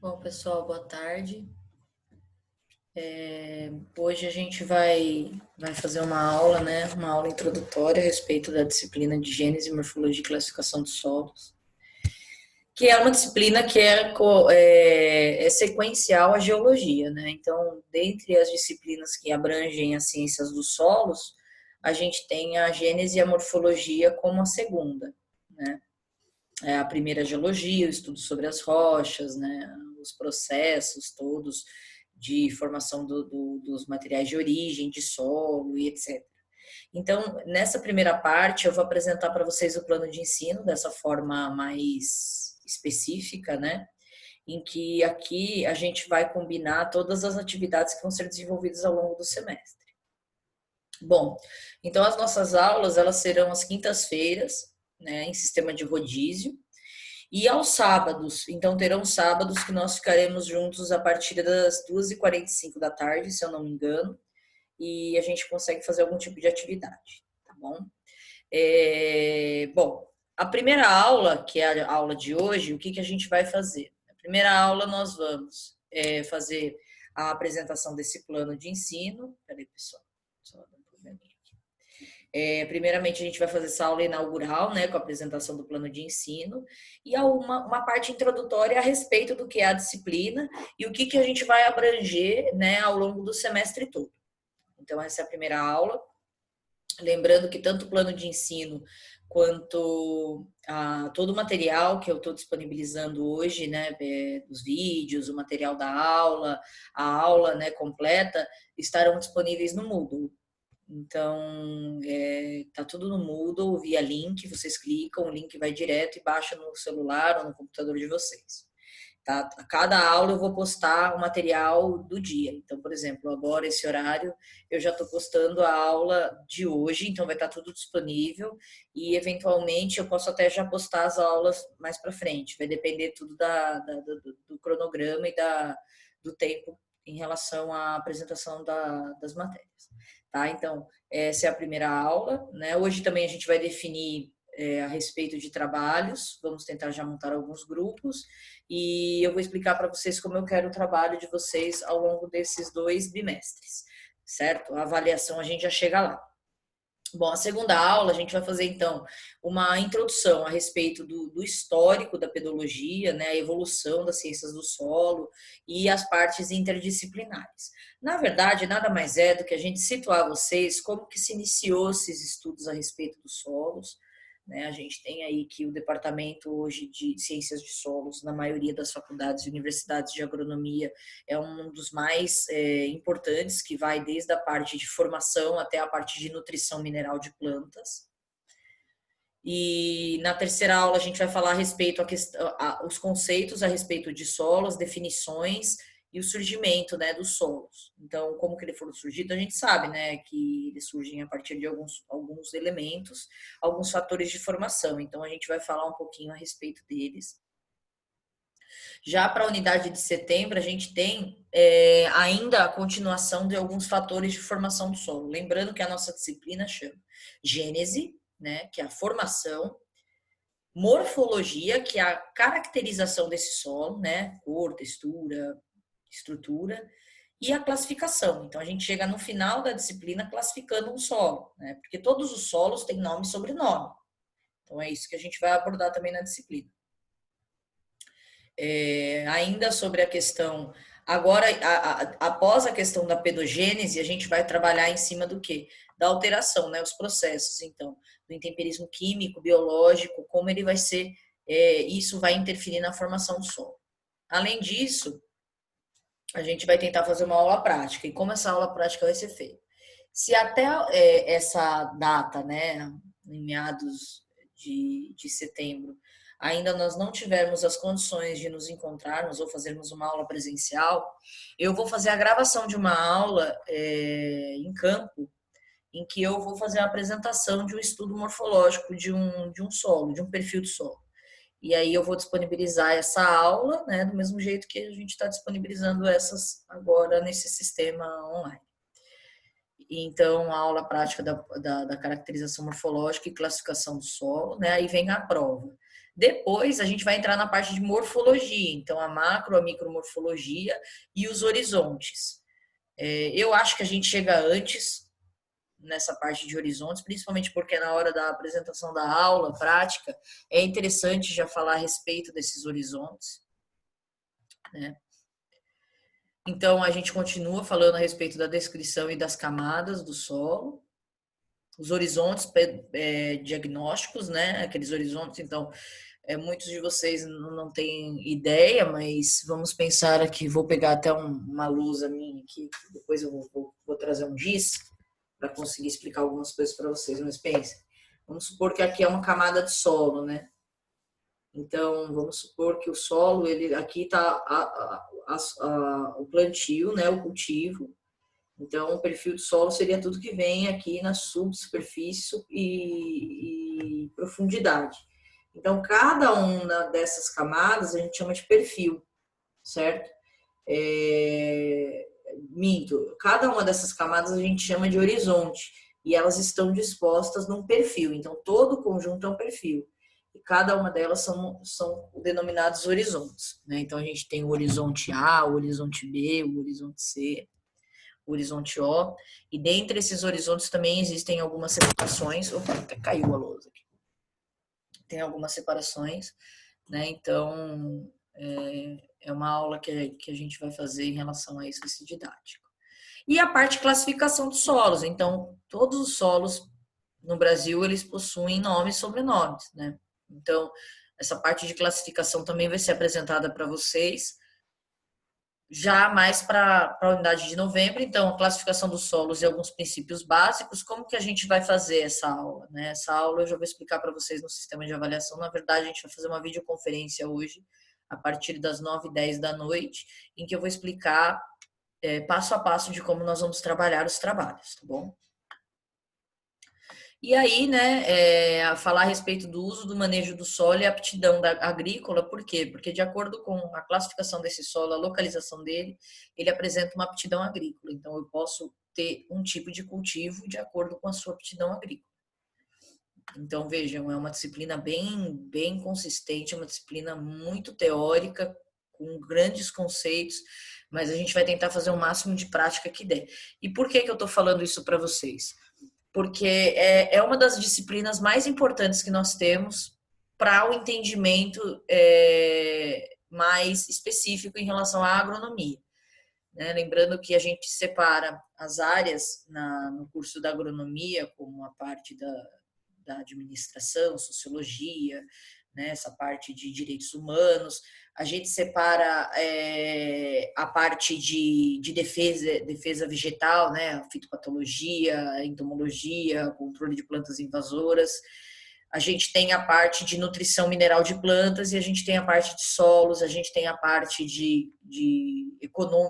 Bom, pessoal, boa tarde. Hoje a gente vai fazer uma aula, né? Uma aula introdutória a respeito da disciplina de Gênese, Morfologia e Classificação dos Solos, que é uma disciplina que é sequencial à geologia, né? Então, dentre as disciplinas que abrangem as ciências dos solos, a gente tem a Gênese e a Morfologia como a segunda, né? A primeira a geologia, o estudo sobre as rochas, né, os processos todos de formação dos materiais de origem, de solo e etc. Então, nessa primeira parte, eu vou apresentar para vocês o plano de ensino dessa forma mais específica, né? Em que aqui a gente vai combinar todas as atividades que vão ser desenvolvidas ao longo do semestre. Bom, então as nossas aulas, elas serão às quintas-feiras, né, em sistema de rodízio, e aos sábados, então terão sábados que nós ficaremos juntos a partir das 2h45 da tarde, se eu não me engano, e a gente consegue fazer algum tipo de atividade, tá bom? Bom, a primeira aula, que é a aula de hoje, o que, que a gente vai fazer? Na primeira aula nós vamos fazer a apresentação desse plano de ensino. Peraí, pessoal, só dar um probleminha. Primeiramente, a gente vai fazer essa aula inaugural, né, com a apresentação do plano de ensino, e há uma parte introdutória a respeito do que é a disciplina e o que, que a gente vai abranger, né, ao longo do semestre todo. Então, essa é a primeira aula. Lembrando que tanto o plano de ensino quanto todo o material que eu estou disponibilizando hoje, né, dos vídeos, o material da aula, a aula, né, completa, estarão disponíveis no Moodle. Então, tá tudo no Moodle, via link, vocês clicam, o link vai direto e baixa no celular ou no computador de vocês. Tá? A cada aula eu vou postar o material do dia. Então, por exemplo, agora esse horário eu já estou postando a aula de hoje, então vai estar tudo disponível e eventualmente eu posso até já postar as aulas mais para frente. Vai depender tudo do cronograma e do tempo em relação à apresentação das matérias. Tá? Então, essa é a primeira aula, né? Hoje também a gente vai definir a respeito de trabalhos, vamos tentar já montar alguns grupos e eu vou explicar para vocês como eu quero o trabalho de vocês ao longo desses 2 bimestres, certo? A avaliação a gente já chega lá. Bom, a segunda aula a gente vai fazer então uma introdução a respeito do histórico da pedologia, né, a evolução das ciências do solo e as partes interdisciplinares. Na verdade, nada mais é do que a gente situar vocês como que se iniciou esses estudos a respeito dos solos, né? A gente tem aí que o departamento hoje de ciências de solos, na maioria das faculdades e universidades de agronomia, é um dos mais importantes, que vai desde a parte de formação até a parte de nutrição mineral de plantas. E na terceira aula a gente vai falar a respeito os conceitos a respeito de solos, definições e o surgimento, né, dos solos. Então, como que ele foram surgidos, a gente sabe, né, que eles surgem a partir de alguns elementos, alguns fatores de formação. Então, a gente vai falar um pouquinho a respeito deles. Já para a unidade de setembro, a gente tem ainda a continuação de alguns fatores de formação do solo. Lembrando que a nossa disciplina chama Gênese, né, que é a formação, morfologia, que é a caracterização desse solo, né, cor, textura, estrutura, e a classificação. Então, a gente chega no final da disciplina classificando um solo, né, porque todos os solos têm nome e sobrenome. Então, é isso que a gente vai abordar também na disciplina. Ainda sobre a questão, agora, após a questão da pedogênese, a gente vai trabalhar em cima do quê? Da alteração, né? Os processos, então, do intemperismo químico, biológico, como ele vai ser, isso vai interferir na formação do solo. Além disso, a gente vai tentar fazer uma aula prática. E como essa aula prática vai ser feita? Se até essa data, né, em meados de setembro, ainda nós não tivermos as condições de nos encontrarmos ou fazermos uma aula presencial, eu vou fazer a gravação de uma aula em campo, em que eu vou fazer a apresentação de um estudo morfológico de um solo, de um perfil de solo. E aí eu vou disponibilizar essa aula, né, do mesmo jeito que a gente está disponibilizando essas agora nesse sistema online. Então, a aula prática da caracterização morfológica e classificação do solo, né? Aí vem a prova. Depois a gente vai entrar na parte de morfologia, então a macro, a micromorfologia e os horizontes. Eu acho que a gente chega antes nessa parte de horizontes, principalmente porque na hora da apresentação da aula prática é interessante já falar a respeito desses horizontes, né? Então a gente continua falando a respeito da descrição e das camadas do solo, os horizontes diagnósticos, né? Aqueles horizontes, então muitos de vocês não têm ideia, mas vamos pensar aqui, vou pegar até uma lousa minha aqui, depois eu vou trazer um giz para conseguir explicar algumas coisas para vocês, mas pense, vamos supor que aqui é uma camada de solo, né? Então, vamos supor que o solo, ele aqui está o plantio, né, o cultivo. Então, o perfil do solo seria tudo que vem aqui na subsuperfície e profundidade. Então, cada uma dessas camadas a gente chama de perfil, certo? Minto, cada uma dessas camadas a gente chama de horizonte e elas estão dispostas num perfil. Então, todo o conjunto é um perfil e cada uma delas são denominados horizontes, né? Então, a gente tem o horizonte A, o horizonte B, o horizonte C, o horizonte O, e dentre esses horizontes também existem algumas separações. Opa, até caiu a lousa aqui. Tem algumas separações, né? Então, é uma aula que a gente vai fazer em relação a isso, esse didático. E a parte de classificação dos solos. Então, todos os solos no Brasil, eles possuem nomes e sobrenomes, né? Então, essa parte de classificação também vai ser apresentada para vocês já mais para a unidade de novembro. Então, a classificação dos solos e alguns princípios básicos. Como que a gente vai fazer essa aula, né? Essa aula eu já vou explicar para vocês no sistema de avaliação. Na verdade, a gente vai fazer uma videoconferência hoje, a partir das 9h10 da noite, em que eu vou explicar passo a passo de como nós vamos trabalhar os trabalhos, tá bom? E aí, né, falar a respeito do uso do manejo do solo e aptidão agrícola, por quê? Porque de acordo com a classificação desse solo, a localização dele, ele apresenta uma aptidão agrícola. Então, eu posso ter um tipo de cultivo de acordo com a sua aptidão agrícola. Então, vejam, é uma disciplina bem consistente, é uma disciplina muito teórica, com grandes conceitos, mas a gente vai tentar fazer o máximo de prática que der. E por que eu estou falando isso para vocês? Porque é uma das disciplinas mais importantes que nós temos para o entendimento mais específico em relação à agronomia, né? Lembrando que a gente separa as áreas no curso da agronomia, como a parte da administração, sociologia, né, essa parte de direitos humanos. A gente separa a parte de defesa vegetal, né, fitopatologia, entomologia, controle de plantas invasoras. A gente tem a parte de nutrição mineral de plantas e a gente tem a parte de solos, a gente tem a parte de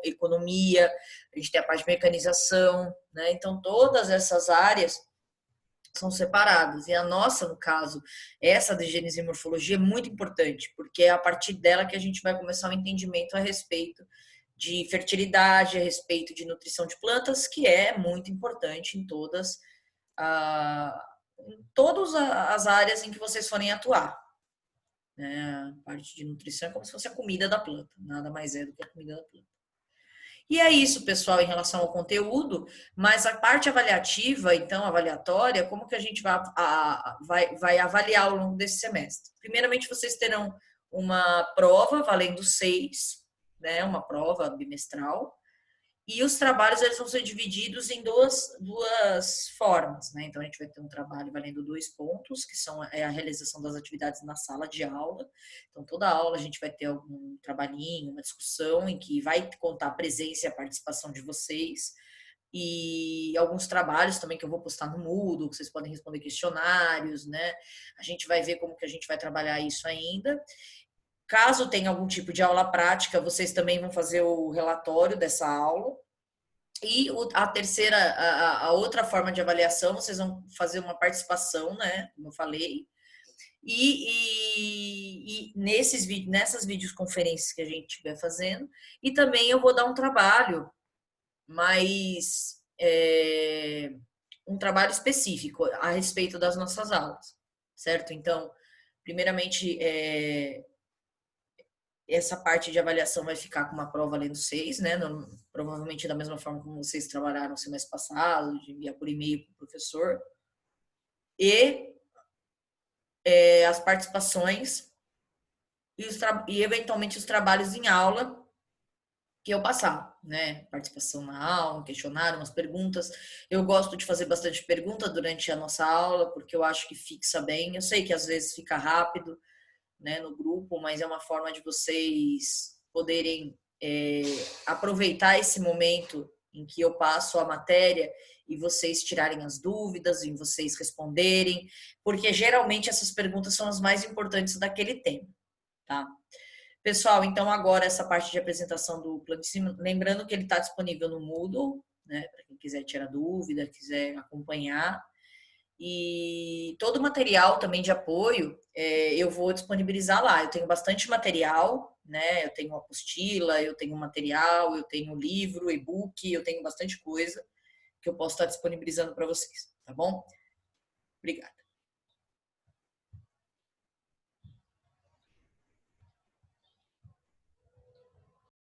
economia, a gente tem a parte de mecanização, né? Então, todas essas áreas são separadas. E a nossa, no caso, essa de gênese e morfologia é muito importante, porque é a partir dela que a gente vai começar o entendimento a respeito de fertilidade, a respeito de nutrição de plantas, que é muito importante em todas as áreas em que vocês forem atuar. A parte de nutrição é como se fosse a comida da planta, nada mais é do que a comida da planta. E é isso, pessoal, em relação ao conteúdo, mas a parte avaliativa, então, avaliatória, como que a gente vai avaliar ao longo desse semestre? Primeiramente, vocês terão uma prova valendo 6, né, uma prova bimestral, e os trabalhos eles vão ser divididos em duas formas, né? Então, a gente vai ter um trabalho valendo 2 pontos, que são a realização das atividades na sala de aula. Então, toda aula a gente vai ter algum trabalhinho, uma discussão em que vai contar a presença e a participação de vocês. E alguns trabalhos também que eu vou postar no Moodle, que vocês podem responder questionários, né? A gente vai ver como que a gente vai trabalhar isso ainda. Caso tenha algum tipo de aula prática, vocês também vão fazer o relatório dessa aula. E a terceira, a outra forma de avaliação, vocês vão fazer uma participação, né? Como eu falei. E nessas videoconferências que a gente estiver fazendo. E também eu vou dar um trabalho mais um trabalho específico a respeito das nossas aulas, certo? Então, Primeiramente, essa parte de avaliação vai ficar com uma prova lendo 6, né? Provavelmente da mesma forma como vocês trabalharam no semestre passado, de enviar por e-mail para o professor. E as participações e eventualmente os trabalhos em aula que eu passar, né? Participação na aula, um questionário, umas perguntas. Eu gosto de fazer bastante pergunta durante a nossa aula, porque eu acho que fixa bem. Eu sei que às vezes fica rápido, né, no grupo, mas é uma forma de vocês poderem aproveitar esse momento em que eu passo a matéria e vocês tirarem as dúvidas, e vocês responderem, porque geralmente essas perguntas são as mais importantes daquele tema, tá? Pessoal, então agora essa parte de apresentação do plano de ensino, lembrando que ele está disponível no Moodle, né, para quem quiser tirar dúvida, quiser acompanhar. E todo o material também de apoio eu vou disponibilizar lá. Eu tenho bastante material, né? Eu tenho apostila, eu tenho material, eu tenho livro, e-book, eu tenho bastante coisa que eu posso estar disponibilizando para vocês, tá bom? Obrigada.